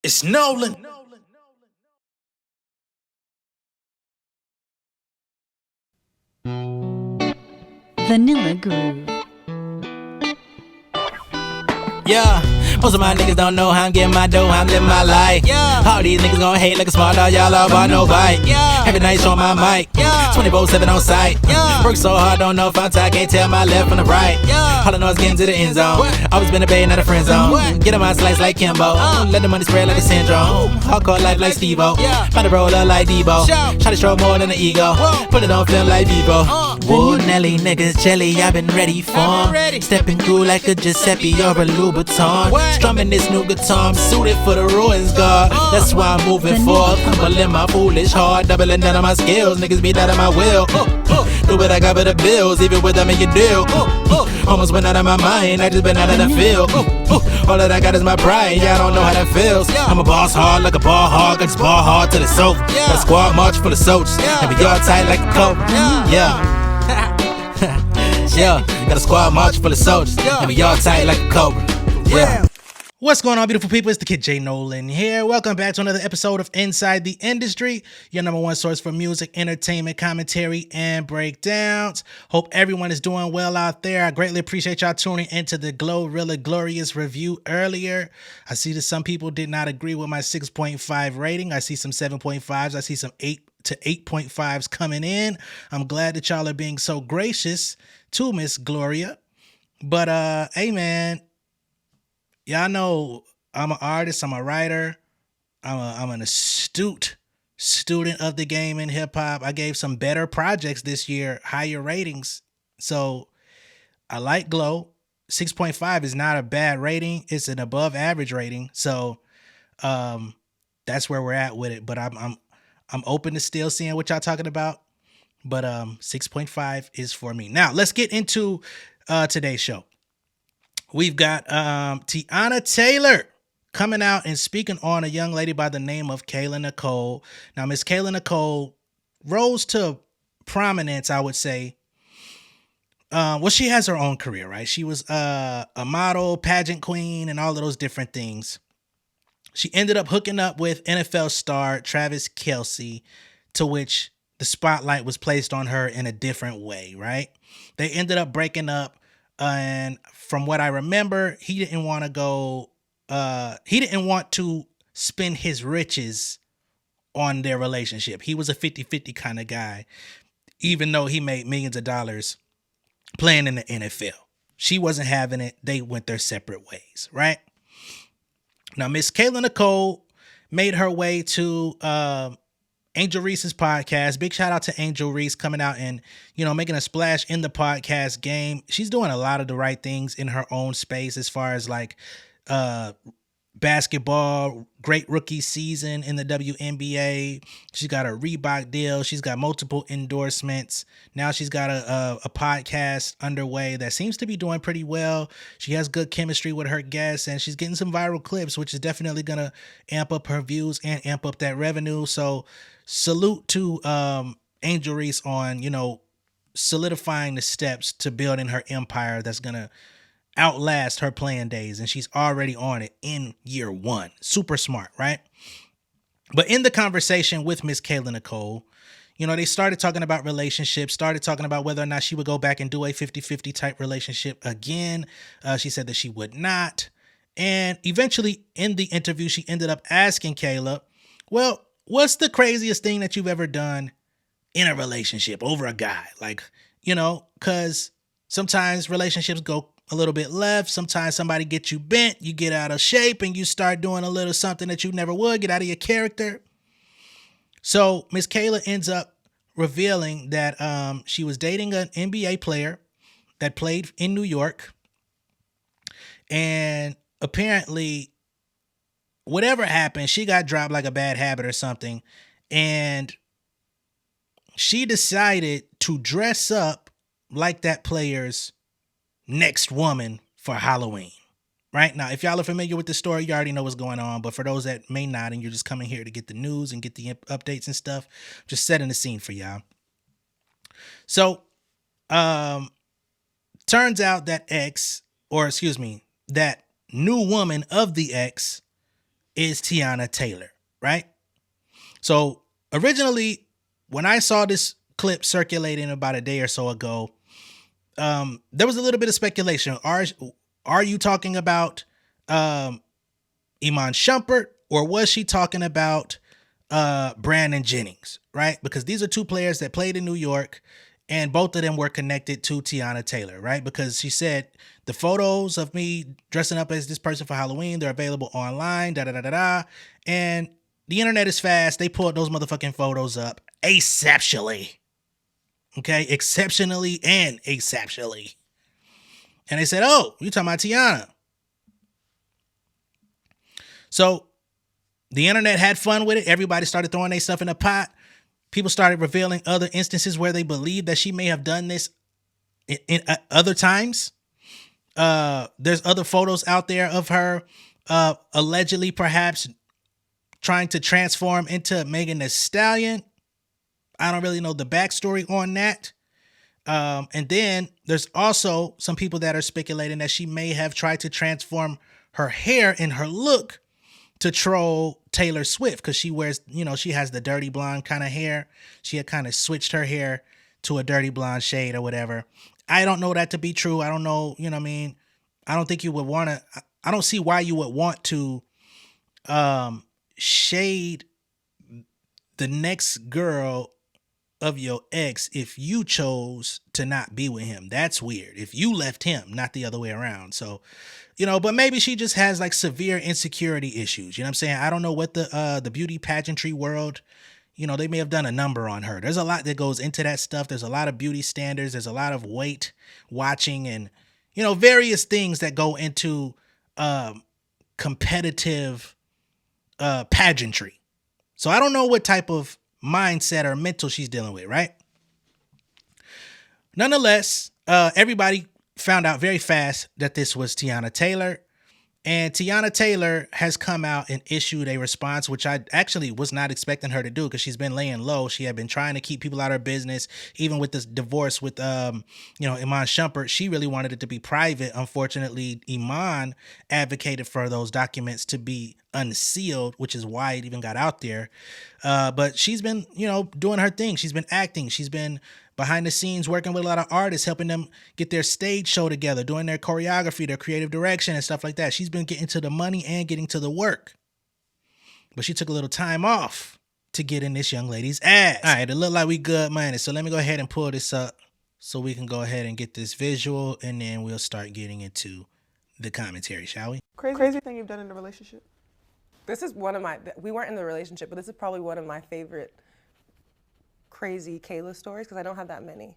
It's Nolan. Vanilla Groove. Yeah, most of my niggas don't know how I'm getting my dough, how I'm living my life. All these niggas gon' hate like a smart dog, y'all all about no bite. Every night showing my mic, 24/7 on site. Work so hard, don't know if I'm tired, can't tell my left from the right. All I know is getting to the end zone. Always been a bae, not a friend zone. Get on my slice like Kimbo, let the money spread like a syndrome. Hardcore life like Steve-O, about to roll up like Debo. Try to show more than an ego, put it on film like Vivo. Whoa, Nelly, niggas jelly, I've been ready for 'em. Stepping through like a Giuseppe or a Louboutin. Strumming this new guitar, I'm suited for the ruins, God. That's why I'm moving forward, humbling my foolish heart, doubling down on my skills. Niggas beat out of my will. Do what I got for the bills, even with them in your deal. Almost went out of my mind, I just been out of the field. All that I got is my pride, yeah, I don't know how that feels. I'm a boss hard like a ball hog, I just ball hard to the soap. Got a squad march full of soldiers, and we all tight like a coat. Yeah. Yeah, got a squad march full of soldiers, and we all tight like a cobra. Yeah. What's going on, beautiful people? It's the kid J Nolan here. Welcome back to another episode of Inside the Industry, your number one source for music, entertainment, commentary, and breakdowns. Hope everyone is doing well out there. I greatly appreciate y'all tuning into the Glorilla Glorious review earlier. I see that some people did not agree with my 6.5 rating. I see some 7.5s. I see some 8 to 8.5s coming in. I'm glad that y'all are being so gracious to Miss Gloria. But hey man, y'all know I'm an artist, I'm a writer, I'm an astute student of the game in hip hop. I gave some better projects this year, higher ratings. So I like Glow. 6.5 is not a bad rating. It's an above average rating. So that's where we're at with it. But I'm open to still seeing what y'all talking about. But 6.5 is for me. Now let's get into today's show. We've got Teyana Taylor coming out and speaking on a young lady by the name of Kayla Nicole. Now, Miss Kayla Nicole rose to prominence, I would say. Well, she has her own career, right? She was a model, pageant queen, and all of those different things. She ended up hooking up with NFL star Travis Kelce, to which the spotlight was placed on her in a different way, right? They ended up breaking up. And from what I remember, he didn't want to spend his riches on their relationship. He was a 50-50 kind of guy, even though he made millions of dollars playing in the NFL. She wasn't having it. They went their separate ways, right? Now, Miss Kayla Nicole made her way to Angel Reese's podcast. Big shout out to Angel Reese coming out and, making a splash in the podcast game. She's doing a lot of the right things in her own space as far as like basketball, great rookie season in the WNBA. She's got a Reebok deal. She's got multiple endorsements. Now she's got a podcast underway that seems to be doing pretty well. She has good chemistry with her guests, and she's getting some viral clips, which is definitely going to amp up her views and amp up that revenue. So salute to Angel Reese on, solidifying the steps to building her empire that's going to outlast her playing days. And she's already on it in year one. Super smart, right? But in the conversation with Miss Kayla Nicole, they started talking about relationships, started talking about whether or not she would go back and do a 50-50 type relationship again. She said that she would not. And eventually in the interview, she ended up asking Kayla, well, what's the craziest thing that you've ever done in a relationship over a guy? Like, because sometimes relationships go a little bit left. Sometimes somebody gets you bent, you get out of shape, and you start doing a little something that you never would, get out of your character. So Miss Kayla ends up revealing that she was dating an NBA player that played in New York. And apparently, whatever happened, she got dropped like a bad habit or something. And she decided to dress up like that player's next woman for Halloween. Right now, if y'all are familiar with the story, you already know what's going on. But for those that may not, and you're just coming here to get the news and get the updates and stuff, just setting the scene for y'all. So, turns out that that new woman of the ex is Teyana Taylor, right? So originally, when I saw this clip circulating about a day or so ago, there was a little bit of speculation. Are you talking about Iman Shumpert, or was she talking about Brandon Jennings, right? Because these are two players that played in New York, and both of them were connected to Teyana Taylor, right? Because she said the photos of me dressing up as this person for Halloween, they're available online, da-da-da-da-da. And the internet is fast. They pulled those motherfucking photos up asaptually. Okay? Exceptionally and asaptually. And they said, oh, you talking about Teyana. So the internet had fun with it. Everybody started throwing their stuff in a pot. People started revealing other instances where they believe that she may have done this in other times. There's other photos out there of her allegedly perhaps trying to transform into Megan Thee Stallion. I don't really know the backstory on that. And then there's also some people that are speculating that she may have tried to transform her hair and her look to troll Taylor Swift, because she wears, she has the dirty blonde kind of hair. She had kind of switched her hair to a dirty blonde shade or whatever. I don't know that to be true. I don't know, what I mean? I don't think you would want to, I don't see why you would want to shade the next girl of your ex if you chose to not be with him. That's weird. If you left him, not the other way around. So, but maybe she just has like severe insecurity issues. You know what I'm saying? I don't know what the beauty pageantry world, they may have done a number on her. There's a lot that goes into that stuff. There's a lot of beauty standards. There's a lot of weight watching and, various things that go into competitive pageantry. So I don't know what type of mindset or mental she's dealing with, right? Nonetheless, everybody found out very fast that this was Teyana Taylor. And Teyana Taylor has come out and issued a response, which I actually was not expecting her to do, because she's been laying low. She had been trying to keep people out of her business. Even with this divorce with, Iman Shumpert, she really wanted it to be private. Unfortunately, Iman advocated for those documents to be unsealed, which is why it even got out there. But she's been, doing her thing. She's been acting. She's been behind the scenes working with a lot of artists, helping them get their stage show together, doing their choreography, their creative direction and stuff like that. She's been getting to the money and getting to the work. But she took a little time off to get in this young lady's ass. All right, it looked like we good money. So let me go ahead and pull this up so we can go ahead and get this visual, and then we'll start getting into the commentary, shall we? Crazy thing you've done in a relationship? This is one of we weren't in the relationship, but this is probably one of my favorite crazy Kayla stories, because I don't have that many.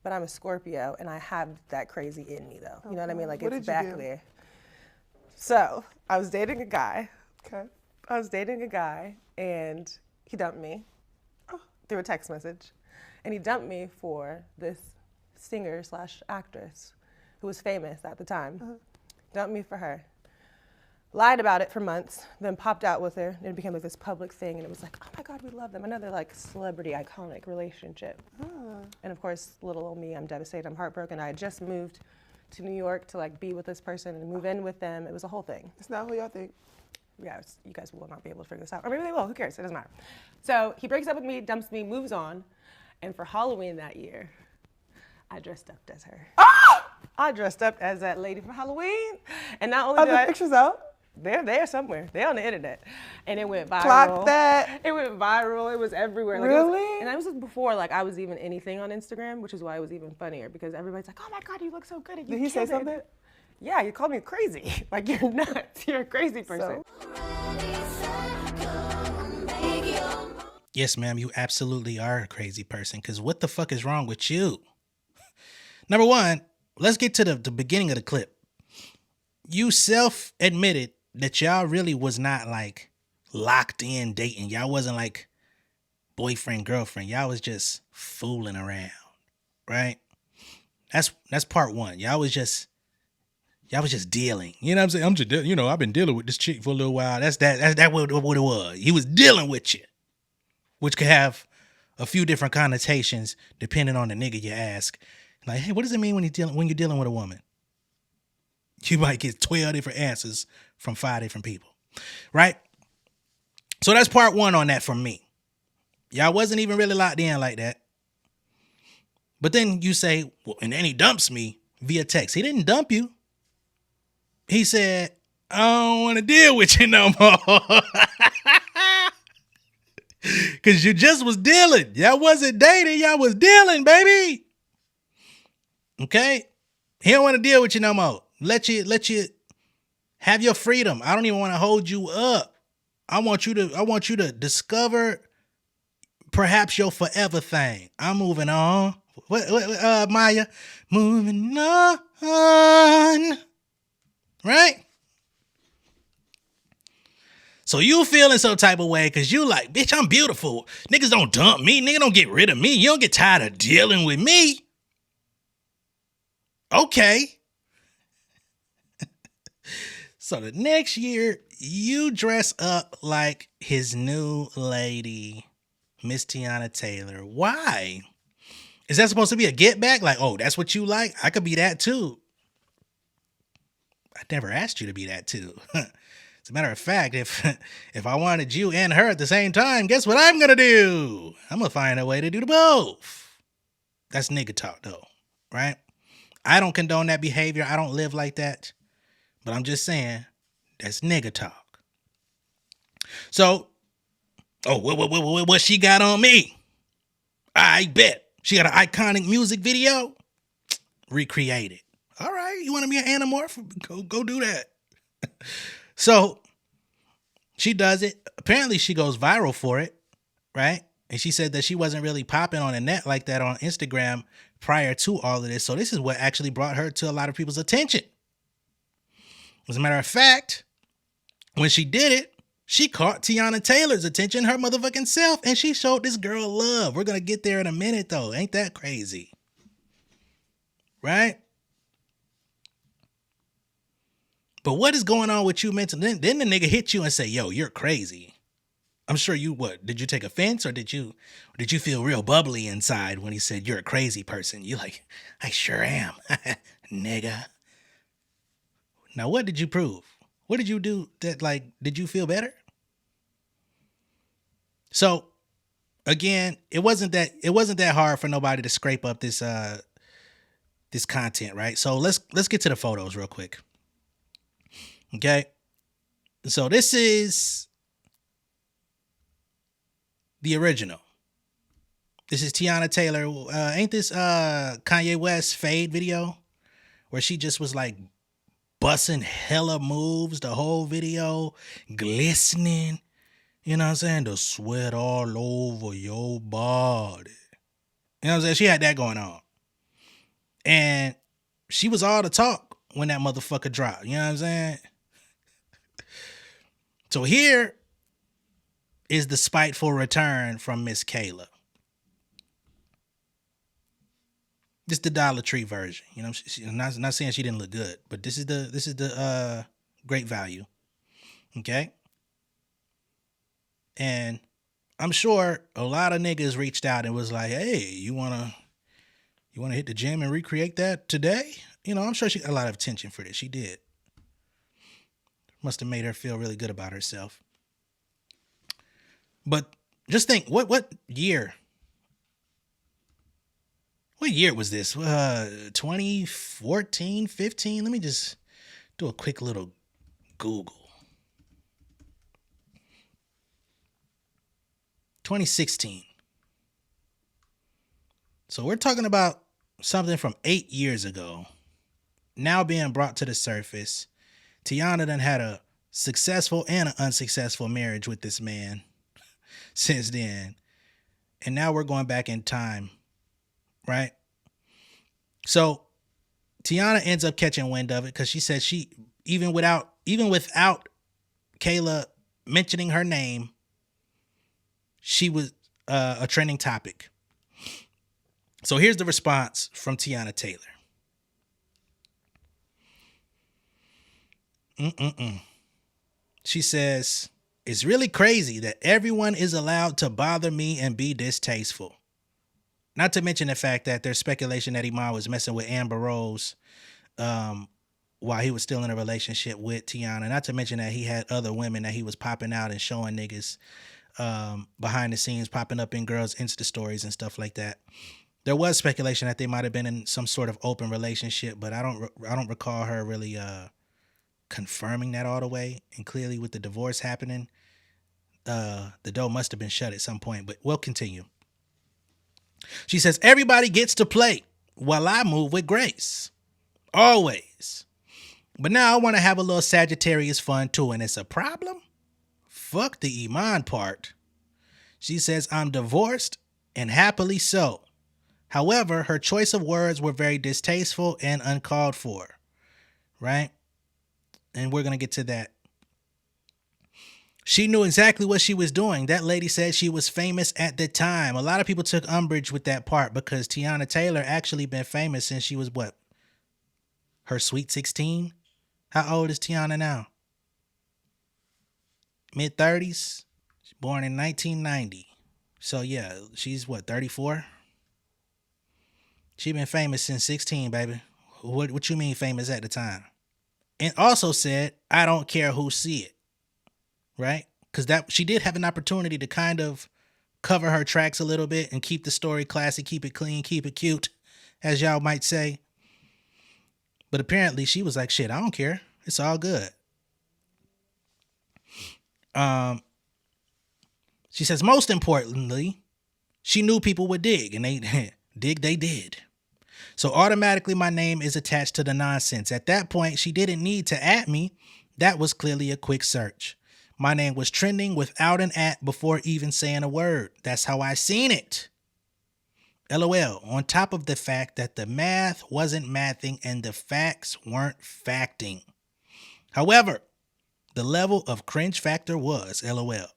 But I'm a Scorpio, and I have that crazy in me, though. You know what I mean? Like, it's back there. So, I was dating a guy. Okay. I was dating a guy, and he dumped me through a text message. And he dumped me for this singer/actress who was famous at the time. Dumped me for her. Lied about it for months, then popped out with her, and it became like this public thing, and it was like, oh my God, we love them. Another like celebrity iconic relationship. And of course, little old me, I'm devastated, I'm heartbroken. I had just moved to New York to like be with this person and move in with them. It was a whole thing. It's not who y'all think. Yeah, you guys will not be able to figure this out. Or maybe they will, who cares, it doesn't matter. So he breaks up with me, dumps me, moves on, and for Halloween that year, I dressed up as her. I dressed up as that lady for Halloween. And not only Are the pictures out? They're there somewhere. They're on the internet. And it went viral. Clock that. It went viral. It was everywhere. Like, really? And that was before I was even anything on Instagram, which is why it was even funnier, because everybody's like, oh my God, you look so good. Did he say something? Yeah, you called me crazy. Like, you're nuts. You're a crazy person. Yes, ma'am, you absolutely are a crazy person, because what the fuck is wrong with you? Number one, let's get to the beginning of the clip. You self-admitted that y'all really was not like locked in dating. Y'all wasn't like boyfriend, girlfriend. Y'all was just fooling around, right? That's part one. Y'all was just dealing. You know what I'm saying? I've been dealing with this chick for a little while. That's what it was. He was dealing with you, which could have a few different connotations depending on the nigga you ask. Like, hey, what does it mean when you're dealing with a woman? You might get 12 different answers from 5 different people. right? So that's part one on that from me. Y'all wasn't even really locked in like that. But then you say, well, and then he dumps me via text. He didn't dump you. He said, I don't want to deal with you no more. Because you just was dealing. Y'all wasn't dating. Y'all was dealing, baby. Okay? He don't want to deal with you no more. Let you have your freedom. I don't even want to hold you up. I want you to discover perhaps your forever thing. I'm moving on. What, Maya? Moving on. Right? So you feeling some type of way because you like, bitch, I'm beautiful. Niggas don't dump me. Nigga don't get rid of me. You don't get tired of dealing with me. Okay. So the next year, you dress up like his new lady, Miss Teyana Taylor. Why? Is that supposed to be a get back? Like, oh, that's what you like? I could be that too. I never asked you to be that too. As a matter of fact, if I wanted you and her at the same time, guess what I'm going to do? I'm going to find a way to do the both. That's nigga talk though, right? I don't condone that behavior. I don't live like that. But I'm just saying, that's nigga talk. So, oh, what she got on me? I bet. She got an iconic music video. Recreate it. All right, you want to be an anamorph? Go do that. So she does it. Apparently she goes viral for it, right? And she said that she wasn't really popping on the net like that on Instagram prior to all of this. So this is what actually brought her to a lot of people's attention. As a matter of fact, when she did it, she caught Teyana Taylor's attention, her motherfucking self, and she showed this girl love. We're going to get there in a minute, though. Ain't that crazy? Right? But what is going on with you mentally? Then the nigga hit you and say, yo, you're crazy. I'm sure you, what, did you take offense or did you feel real bubbly inside when he said you're a crazy person? You like, I sure am, nigga. Now, what did you prove? What did you do that, like, did you feel better? So, again, it wasn't that hard for nobody to scrape up this content, right? So let's get to the photos real quick. Okay. So this is the original. This is Teyana Taylor. Ain't this Kanye West Fade video where she just was like busting hella moves the whole video, glistening, you know what I'm saying? The sweat all over your body. You know what I'm saying? She had that going on. And she was all the talk when that motherfucker dropped. You know what I'm saying? So here is the spiteful return from Miss Kayla. This is the Dollar Tree version. You know, I'm not saying she didn't look good, but this is the great value. Okay? And I'm sure a lot of niggas reached out and was like, hey, you wanna hit the gym and recreate that today? You know, I'm sure she got a lot of attention for this. She did. Must have made her feel really good about herself. But just think, what year? What year was this? 2014, 15? Let me just do a quick little Google. 2016. So we're talking about something from 8 years ago now being brought to the surface. Teyana done had a successful and an unsuccessful marriage with this man since then. And now we're going back in time, right? So Teyana ends up catching wind of it because she said she, even without Kayla mentioning her name, she was a trending topic. So here's the response from Teyana Taylor. She says, it's really crazy that everyone is allowed to bother me and be distasteful. Not to mention the fact that there's speculation that Iman was messing with Amber Rose while he was still in a relationship with Teyana. Not to mention that he had other women that he was popping out and showing niggas behind the scenes, popping up in girls' Insta stories and stuff like that. There was speculation that they might have been in some sort of open relationship, but I don't recall her really confirming that all the way. And clearly with the divorce happening, the door must have been shut at some point, but we'll continue. She says, everybody gets to play while I move with grace. Always. But now I want to have a little Sagittarius fun too, and it's a problem? Fuck the Iman part. She says, I'm divorced and happily so. However, her choice of words were very distasteful and uncalled for. Right? And we're going to get to that. She knew exactly what she was doing. That lady said she was famous at the time. A lot of people took umbrage with that part because Teyana Taylor actually been famous since she was what? Her sweet 16? How old is Teyana now? Mid-30s? Born in 1990. So yeah, she's what, 34? She been famous since 16, baby. What you mean famous at the time? And also said, I don't care who see it. Right? Because that she did have an opportunity to kind of cover her tracks a little bit and keep the story classy, keep it clean, keep it cute, as y'all might say. But apparently she was like, shit, I don't care. It's all good. She says, most importantly, she knew people would dig, and they they did. So automatically my name is attached to the nonsense. At that point, she didn't need to at me. That was clearly a quick search. My name was trending without an at before even saying a word. That's how I seen it. LOL, on top of the fact that the math wasn't mathing and the facts weren't facting. However, the level of cringe factor was LOL.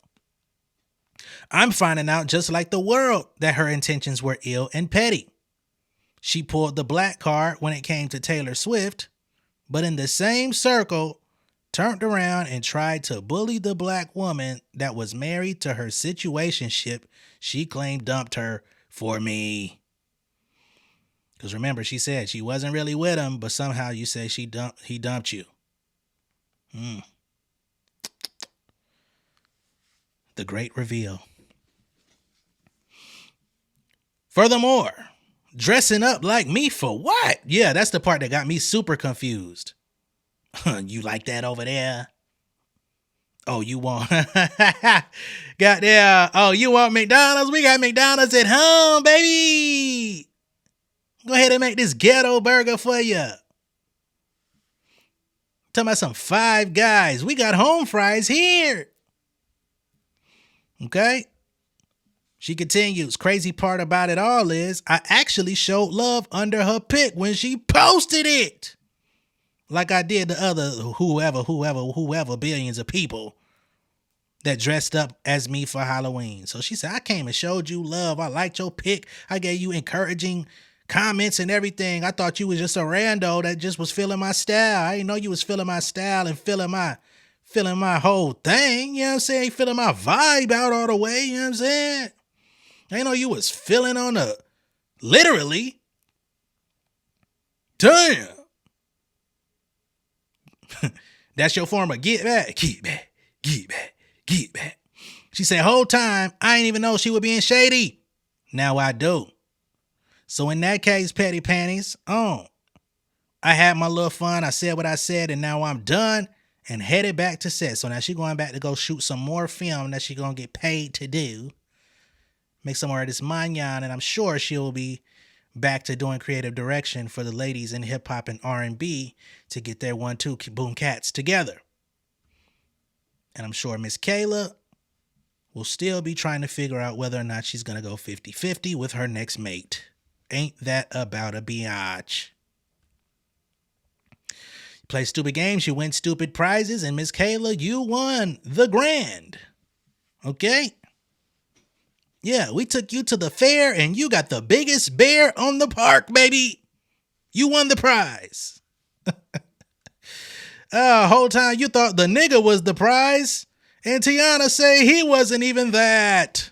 I'm finding out just like the world that her intentions were ill and petty. She pulled the black card when it came to Taylor Swift, but in the same circle, turned around and tried to bully the black woman that was married to her situationship she claimed dumped her for me. Because remember, she said she wasn't really with him, but somehow you say he dumped you. The great reveal. Furthermore, dressing up like me for what? Yeah, that's the part that got me super confused. You like that over there? Oh, you want got there? Oh, you want McDonald's? We got McDonald's at home, baby. Go ahead and make this ghetto burger for you. Talking about some Five Guys. We got home fries here. Okay. She continues. Crazy part about it all is I actually showed love under her pic when she posted it. Like I did the other whoever, billions of people that dressed up as me for Halloween. So she said, I came and showed you love. I liked your pic. I gave you encouraging comments and everything. I thought you was just a rando that just was feeling my style. I didn't know you was feeling my style and feeling my whole thing. You know what I'm saying? Feeling my vibe out all the way. You know what I'm saying? I didn't know you was feeling on the literally. Damn. That's your form of get back, get back, get back, get back. She said, whole time, I didn't even know she was being shady. Now I do. So in that case, petty panties, I had my little fun. I said what I said, and now I'm done and headed back to set. So now she's going back to go shoot some more film that she's going to get paid to do. Make some more of this manyan, and I'm sure she'll be back to doing creative direction for the ladies in hip hop and R&B to get their 1-2 boom cats together. And I'm sure Miss Kayla will still be trying to figure out whether or not she's going to go 50-50 with her next mate. Ain't that about a biatch? You play stupid games, you win stupid prizes, and Miss Kayla, you won the grand. Okay? Yeah, we took you to the fair and you got the biggest bear on the park, baby. You won the prize. Whole time you thought the nigga was the prize. And Teyana say he wasn't even that.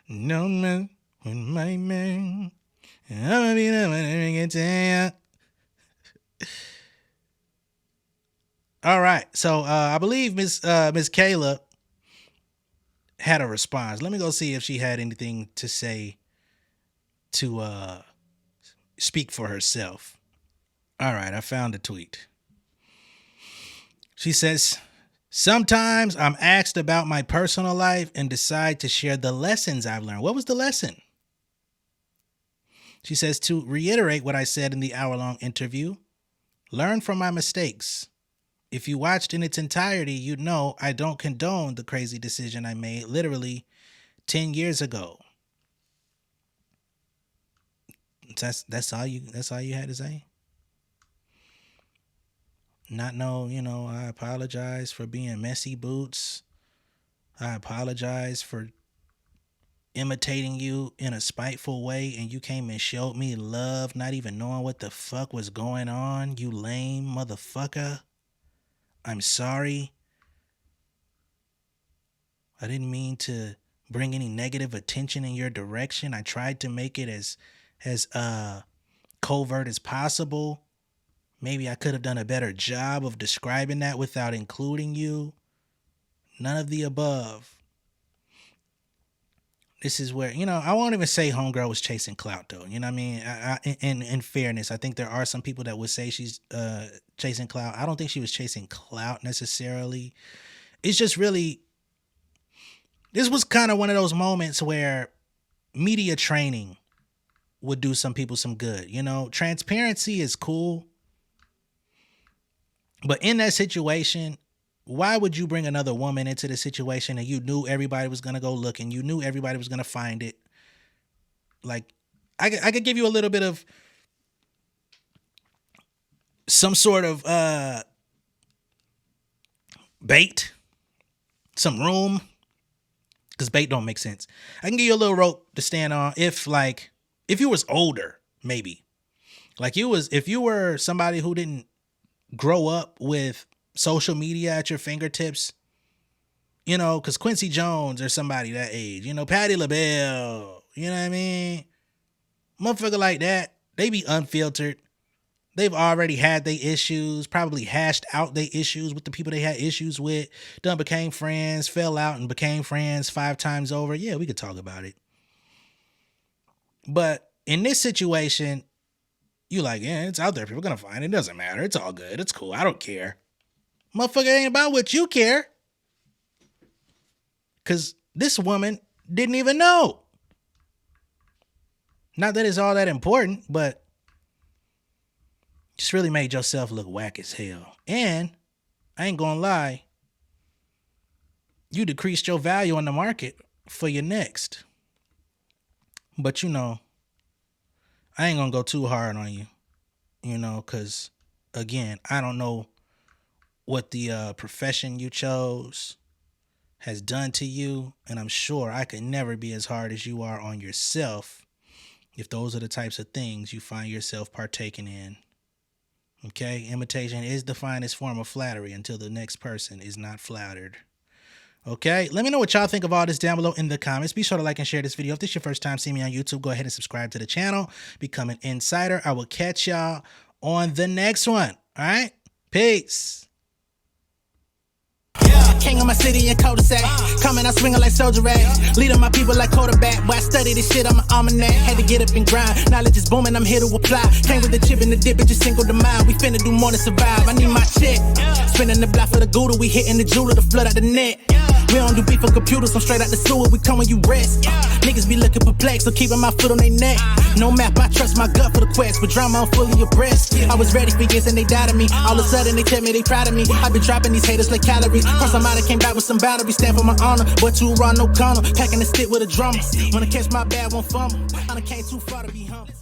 No man, when my man I'm gonna be the one to get to you. All right, so I believe Miss Kayla had a response. Let me go see if she had anything to say to speak for herself. All right, I found a tweet. She says, sometimes I'm asked about my personal life and decide to share the lessons I've learned. What was the lesson? She says, to reiterate what I said in the hour-long interview, learn from my mistakes. If you watched in its entirety, you'd know I don't condone the crazy decision I made literally 10 years ago. That's all you had to say? Not know, I apologize for being messy boots. I apologize for imitating you in a spiteful way, and you came and showed me love, not even knowing what the fuck was going on, you lame motherfucker. I'm sorry. I didn't mean to bring any negative attention in your direction. I tried to make it as covert as possible. Maybe I could have done a better job of describing that without including you. None of the above. This is where, I won't even say homegirl was chasing clout, though. You know what I mean? In fairness, I think there are some people that would say she's chasing clout. I don't think she was chasing clout necessarily. It's just really, this was kind of one of those moments where media training would do some people some good. Transparency is cool. But in that situation, why would you bring another woman into the situation and you knew everybody was going to go looking? You knew everybody was going to find it. Like, I could give you a little bit of some sort of bait, some room, because bait don't make sense. I can give you a little rope to stand on if you was older, maybe. If you were somebody who didn't grow up with social media at your fingertips, because Quincy Jones or somebody that age, Patti LaBelle, you know what I mean? Motherfucker like that, they be unfiltered. They've already had their issues, probably hashed out their issues with the people they had issues with, done became friends, fell out and became friends 5 times over. Yeah, we could talk about it. But in this situation, you like, yeah, it's out there. People are going to find it. It doesn't matter. It's all good. It's cool. I don't care. Motherfucker ain't about what you care. Because this woman didn't even know. Not that it's all that important, but just really made yourself look whack as hell. And I ain't gonna lie, you decreased your value on the market for your next. But I ain't gonna go too hard on you, because again, I don't know what the profession you chose has done to you, and I'm sure I could never be as hard as you are on yourself if those are the types of things you find yourself partaking in. Okay? Imitation is the finest form of flattery until the next person is not flattered. Okay? Let me know what y'all think of all this down below in the comments. Be sure to like and share this video. If this is your first time seeing me on YouTube, go ahead and subscribe to the channel. Become an insider. I will catch y'all on the next one. All right? Peace. King of my city and cul-de-sac. Coming out swinging like soldier rag. Leading my people like quarterback. Boy, I study this shit, I'm an almanac. Had to get up and grind. Knowledge is booming, I'm here to apply. Came with the chip and the dip, it just single the mind. We finna do more than survive. I need my check. Spinning the block for the Gouda. We hitting the jeweler to flood out the net. We don't do beef on computers, I'm straight out the sewer. We come when you rest. Niggas be looking perplexed, so keeping my foot on their neck. No map, I trust my gut for the quest. With drama, I'm fully abreast. I was ready for years and they doubted me. All of a sudden they tell me they proud of me. I been dropping these haters like calories. Cross them out, I came back with some battery. Stand for my honor, but too raw, no corner. Packing the stick with a drummer. Wanna catch my bad, won't fumble. I done came too far to be humble.